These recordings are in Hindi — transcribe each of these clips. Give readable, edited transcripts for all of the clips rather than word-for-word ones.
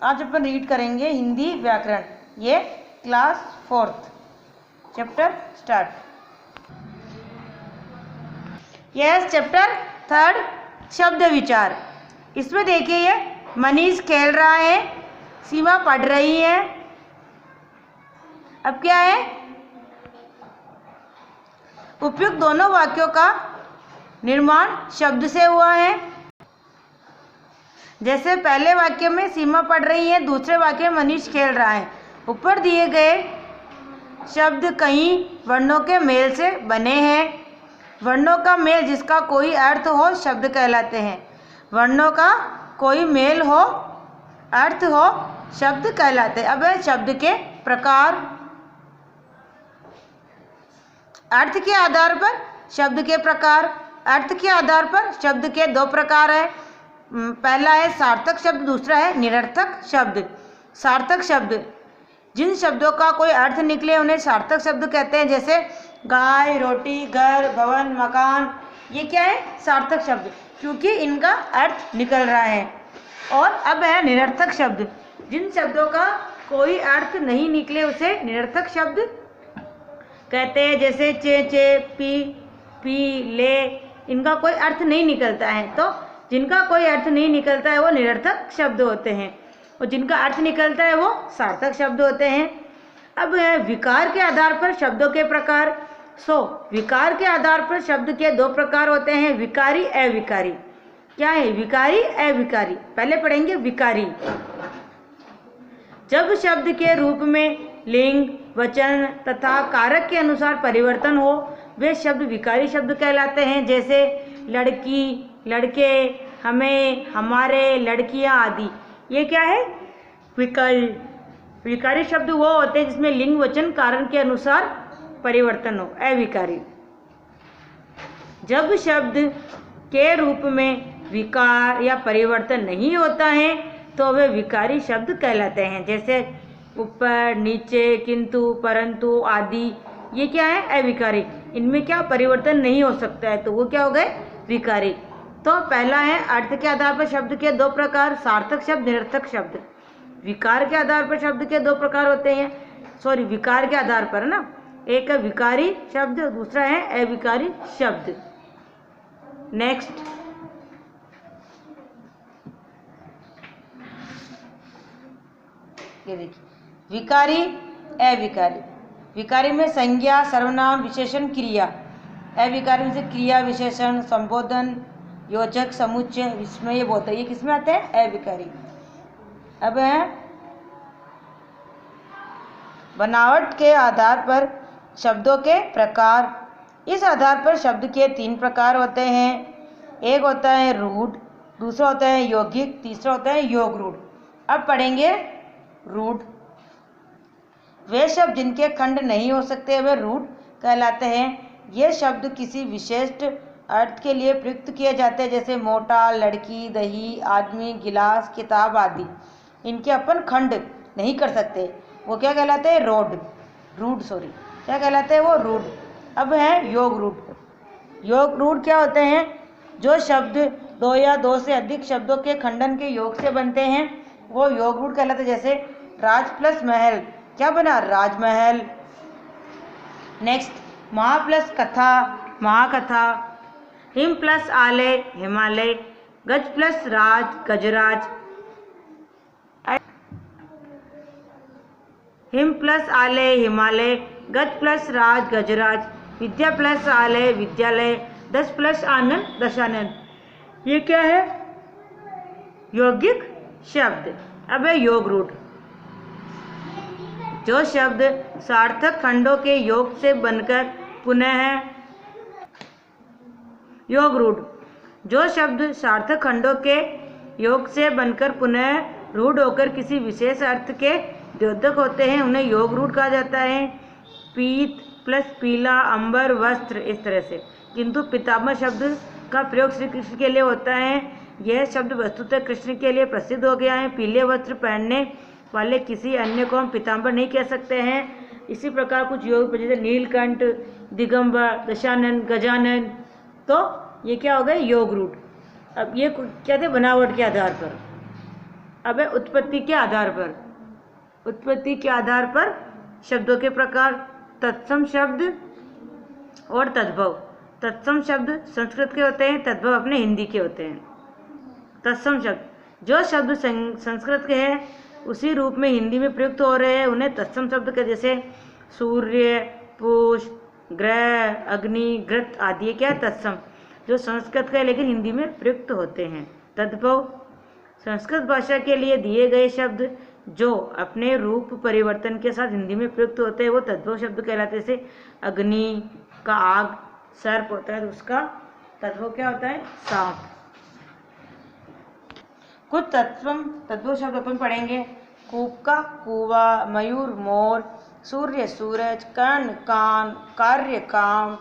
आज अपन रीड करेंगे हिंदी व्याकरण, ये क्लास 4th चैप्टर स्टार्ट। यह चैप्टर 3rd शब्द विचार। इसमें देखिए ये मनीष खेल रहा है, सीमा पढ़ रही है। अब क्या है, उपयुक्त दोनों वाक्यों का निर्माण शब्द से हुआ है। जैसे पहले वाक्य में सीमा पढ़ रही है, दूसरे वाक्य में मनीष खेल रहा है। ऊपर दिए गए शब्द कई वर्णों के मेल से बने हैं। वर्णों का मेल जिसका कोई अर्थ हो शब्द कहलाते हैं। वर्णों का कोई मेल हो, अर्थ हो, शब्द कहलाते हैं। अब है शब्द के प्रकार। अर्थ के आधार पर शब्द के प्रकार। अर्थ के आधार पर शब्द के दो प्रकार है। पहला है सार्थक शब्द, दूसरा है निरर्थक शब्द। सार्थक शब्द जिन शब्दों का कोई अर्थ निकले उन्हें सार्थक शब्द कहते हैं। जैसे गाय, रोटी, घर, भवन, मकान, ये क्या है, सार्थक शब्द, क्योंकि इनका अर्थ निकल रहा है। और अब है निरर्थक शब्द। जिन शब्दों का कोई अर्थ नहीं निकले उसे निरर्थक शब्द कहते हैं। जैसे चे, पी, ले, इनका कोई अर्थ नहीं निकलता है, तो जिनका कोई अर्थ नहीं निकलता है वो निरर्थक शब्द होते हैं, और जिनका अर्थ निकलता है वो सार्थक शब्द होते हैं। अब है विकार के आधार पर शब्दों के प्रकार। विकार के आधार पर शब्द के दो प्रकार होते हैं, विकारी, अविकारी। क्या है विकारी, अविकारी? पहले पढ़ेंगे विकारी। जब शब्द के रूप में लिंग, वचन तथा कारक के अनुसार परिवर्तन हो वे शब्द विकारी शब्द कहलाते हैं। जैसे लड़की, लड़के, हमें, हमारे, लड़कियां आदि, ये क्या है, विकारी। विकारी शब्द वो होते हैं जिसमें लिंग, वचन, कारण के अनुसार परिवर्तन हो, अविकारी। जब शब्द के रूप में विकार या परिवर्तन नहीं होता है तो वे विकारी शब्द कहलाते हैं। जैसे ऊपर, नीचे, किंतु, परंतु आदि, ये क्या है, अविकारी। इनमें क्या परिवर्तन नहीं हो सकता है, तो वो क्या हो गए, विकारी। तो पहला है अर्थ के आधार पर शब्द के दो प्रकार, सार्थक शब्द, निरर्थक शब्द। विकार के आधार पर शब्द के दो प्रकार होते हैं, विकार के आधार पर ना, एक है विकारी शब्द, दूसरा है अविकारी शब्द। नेक्स्ट, ये देखिए विकारी, अविकारी। विकारी में संज्ञा, सर्वनाम, विशेषण, क्रिया। अविकारी में से क्रिया, विशेषण, संबोधन, योजक, समुच्चय, विस्मय, बोधक, ये किसमें आते हैं, अविकारी। अब है बनावट के आधार पर शब्दों के प्रकार। इस आधार पर शब्द के 3 प्रकार होते हैं। एक होता है रूढ़, दूसरा होता है यौगिक, तीसरा होता है योग रूढ़। अब पढ़ेंगे रूढ़। वे शब्द जिनके खंड नहीं हो सकते वे रूढ़ कहलाते हैं। ये शब्द किसी विशिष्ट अर्थ के लिए प्रयुक्त किए जाते हैं। जैसे मोटा, लड़की, दही, आदमी, गिलास, किताब आदि। इनके अपन खंड नहीं कर सकते, वो क्या कहलाते हैं, रूढ़, क्या कहलाते हैं वो, रूढ़। अब है योग रूढ़। योग रूढ़ क्या होते हैं, जो शब्द 2 या 2 से अधिक शब्दों के खंडन के योग से बनते हैं वो योग रूढ़ कहलाते हैं। जैसे राज प्लस महल, क्या बना, राजमहल। नेक्स्ट, महा प्लस कथा, महाकथा। हिम प्लस आलय, हिमालय। गज प्लस राज, गजराज। हिम प्लस आलय, हिमालय। गज प्लस राज, गजराज। विद्या प्लस आलय, विद्यालय। दस प्लस आनंद, दशानंद। ये क्या है, यौगिक शब्द। अब है योग रूढ़। जो शब्द सार्थक खंडों के योग से बनकर पुनः, योग रूढ़। जो शब्द सार्थक खंडों के योग से बनकर पुनः रूढ़ होकर किसी विशेष अर्थ के द्योतक होते हैं उन्हें योग रूढ़ कहा जाता है। पीत प्लस पीला, अंबर, वस्त्र, इस तरह से। किंतु पितामह शब्द का प्रयोग श्री कृष्ण के लिए होता है। यह शब्द वस्तुतः कृष्ण के लिए प्रसिद्ध हो गया है। पीले वस्त्र पहनने वाले किसी अन्य को हम पिताम्बर नहीं कह सकते हैं। इसी प्रकार कुछ योग जैसे नीलकंठ, दिगंबर, दशानन, गजानन, तो ये क्या हो गए, योग रूढ़। अब ये क्या थे, बनावट के आधार पर। अब है उत्पत्ति के आधार पर, उत्पत्ति के आधार पर शब्दों के प्रकार, तत्सम शब्द और तद्भव। तत्सम शब्द संस्कृत के होते हैं, तद्भव अपने हिंदी के होते हैं। तत्सम शब्द जो शब्द संस्कृत के हैं उसी रूप में हिंदी में प्रयुक्त हो रहे हैं उन्हें तत्सम शब्द के, जैसे सूर्य, पुष्प, ग्रह, अग्नि, घृत आदि क्या तत्सम जो संस्कृत के लेकिन हिंदी में प्रयुक्त होते हैं। तद्भव संस्कृत भाषा के लिए दिए गए शब्द जो अपने रूप परिवर्तन के साथ हिंदी में प्रयुक्त होते हैं वो तद्भव शब्द कहलाते हैं। जैसे अग्नि का आग, सर्प होता है तो उसका तद्भव क्या होता है? सांप। कुछ तद्भव शब्द अपन पढ़ेंगे। कूप का कूवा, मयूर मोर, सूर्य सूरज, कर्ण कान, कार्य काम,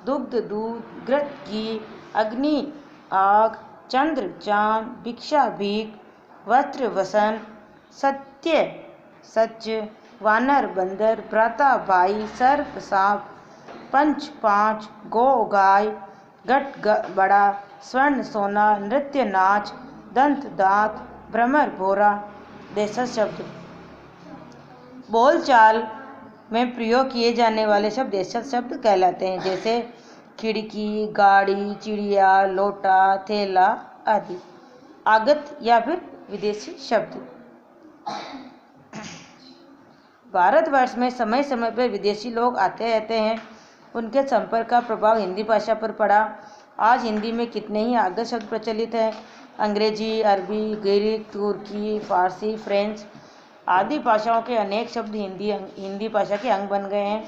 दुग्ध दूध, घृत घी, अग्नि आग, चंद्र चांद, भिक्षा भीख, वस्त्र वसन, सत्य सच, वानर बंदर, भ्राता भाई, सर्प सांप, पंच पांच, गौ गाय, घट बड़ा, स्वर्ण सोना, नृत्य नाच, दंत दांत, भ्रमर भोरा। देशज शब्द बोलचाल में प्रयोग किए जाने वाले शब्द देशज शब्द कहलाते हैं, जैसे खिड़की, गाड़ी, चिड़िया, लोटा, थैला आदि। आगत या फिर विदेशी शब्द भारतवर्ष में समय समय पर विदेशी लोग आते रहते हैं, उनके संपर्क का प्रभाव हिंदी भाषा पर पड़ा। आज हिंदी में कितने ही आगत शब्द प्रचलित हैं। अंग्रेजी, अरबी, ग्रीक, तुर्की, फारसी, फ्रेंच आदि भाषाओं के अनेक शब्द हिंदी भाषा के अंग बन गए हैं।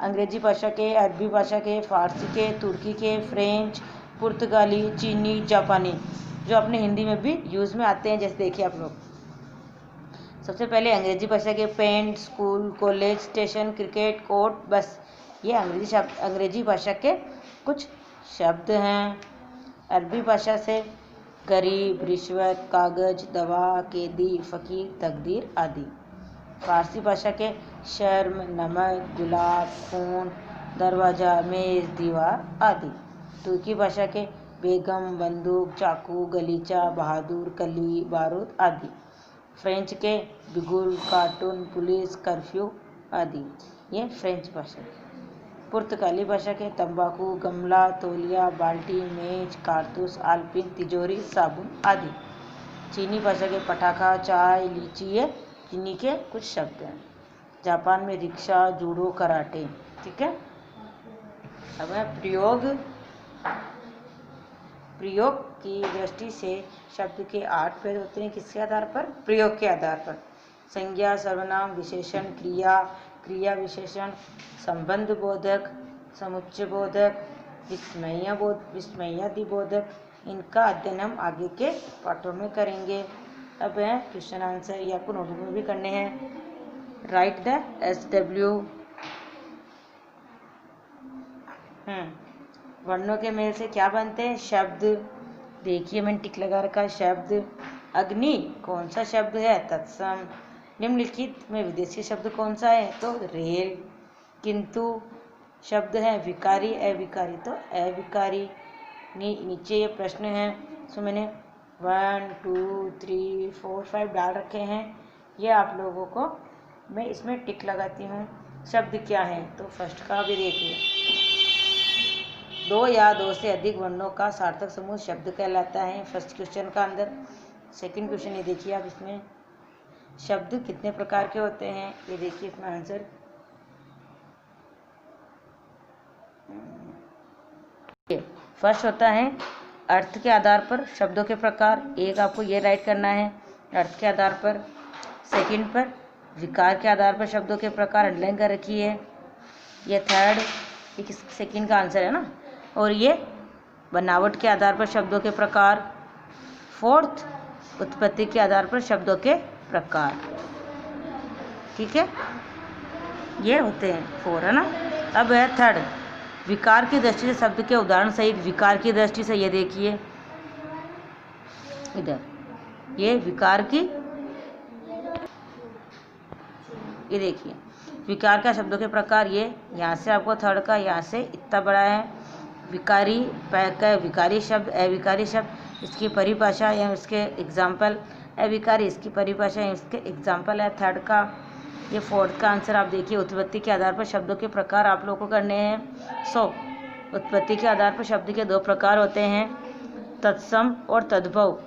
अंग्रेजी भाषा के, अरबी भाषा के, फारसी के, तुर्की के, फ्रेंच, पुर्तगाली, चीनी, जापानी जो अपने हिंदी में भी यूज़ में आते हैं। जैसे देखिए आप लोग, सबसे पहले अंग्रेजी भाषा के paint, school, college, station, cricket, court, बस ये अंग्रेजी भाषा के कुछ शब्द हैं। अरबी भाषा से गरीब, रिश्वत, कागज, दवा, कैदी, फकीर, तकदीर आदि। फारसी भाषा के शर्म, नमक, गुलाब, खून, दरवाज़ा, मेज़, दीवार आदि। तुर्की भाषा के बेगम, बंदूक, चाकू, गलीचा, बहादुर, कली, बारूद आदि। फ्रेंच के बिगुल, कार्टून, पुलिस, कर्फ्यू आदि। ये फ्रेंच भाषा। पुर्तगाली भाषा के तंबाकू, गमला, तौलिया, बाल्टी, मेज, कारतूस, आलपिन, तिजोरी, साबुन आदि। चीनी भाषा के पटाखा, चाय, लीची ये चीनी के कुछ शब्द हैं। जापान में रिक्शा, जूडो, कराटे। ठीक है। अब है प्रयोग की दृष्टि से शब्द के 8 भेद होते हैं। किसके आधार पर? प्रयोग के आधार पर। संज्ञा, सर्वनाम, विशेषण, क्रिया, क्रिया विशेषण, संबंध बोधक, समुच्चय बोधक, विस्मयादि बोधक। इनका अध्ययन हम आगे के पाठों में करेंगे। अब है क्वेश्चन आंसर, ये आपको नोटबुक में भी करने हैं। Right the SW। वर्णों के मेल से क्या बनते हैं? शब्द। देखिए मैंने टिक लगा रखा है। शब्द। अग्नि कौन सा शब्द है? तत्सम। निम्नलिखित में विदेशी शब्द कौन सा है? तो रेल। किंतु शब्द है विकारी, अविकारी, तो अविकारी। नीचे ये प्रश्न है, सो मैंने 1 2 3 4 5 डाल रखे हैं। ये आप लोगों को मैं इसमें टिक लगाती हूँ। शब्द क्या है? तो फर्स्ट का भी देखिए, 2 या 2 से अधिक वर्णों का सार्थक समूह शब्द कहलाता है। फर्स्ट क्वेश्चन का अंदर। सेकंड क्वेश्चन ये देखिए आप, इसमें शब्द कितने प्रकार के होते हैं? ये देखिए इसमें आंसर। फर्स्ट होता है अर्थ के आधार पर शब्दों के प्रकार। एक आपको ये राइट करना है, अर्थ के आधार पर। सेकंड पर विकार के आधार पर शब्दों के प्रकार, अंडरलाइन कर रखी है। ये थर्ड, एक सेकंड का आंसर है ना। और ये बनावट के आधार पर शब्दों के प्रकार। फोर्थ उत्पत्ति के आधार पर शब्दों के प्रकार। ठीक है, ये होते हैं 4, है ना। अब है थर्ड, विकार की दृष्टि से शब्द के उदाहरण सहित। विकार की दृष्टि से ये देखिए इधर, ये विकार की, ये देखिए विकार का शब्दों के प्रकार। ये यहाँ से आपको थर्ड का यहाँ से इतना बड़ा है। विकारी का विकारी शब्द, अविकारी शब्द, इसकी परिभाषा या इसके एग्जाम्पल। अविकारी इसकी परिभाषा है, इसके एग्जाम्पल है। थर्ड का ये फोर्थ का आंसर आप देखिए, उत्पत्ति के आधार पर शब्दों के प्रकार आप लोगों को करने हैं। उत्पत्ति के आधार पर शब्द के 2 प्रकार होते हैं, तत्सम और तद्भव।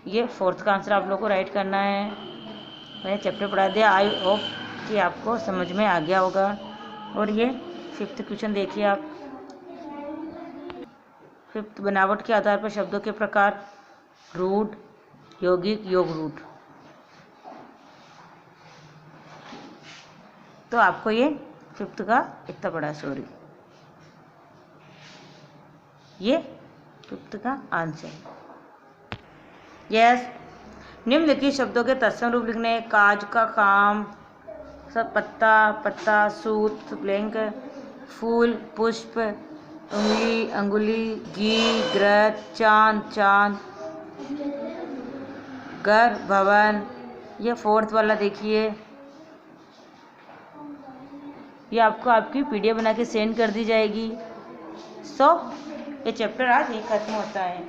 ये फोर्थ का आंसर आप लोगों को राइट करना है। मैंने चैप्टर पढ़ा दिया, आई होप कि आपको समझ में आ गया होगा। और ये 5th क्वेश्चन देखिए आप। 5th, बनावट के आधार पर शब्दों के प्रकार, रूढ़, यौगिक, योग रूढ़। तो आपको ये 5th का इतना बड़ा सॉरी ये 5th का आंसर। यस, निम्नलिखित शब्दों के तत्सम रूप लिखने, काज का काम, सब पत्ता, पत्ता, सूत, ब्लैंक, फूल, पुष्प, उंगली, अंगुली, घी, ग्रह, चांद, चांद, घर, भवन। ये 4th वाला देखिए, ये आपको आपकी PDF बना के सेंड कर दी जाएगी। सो ये चैप्टर आज ही खत्म होता है।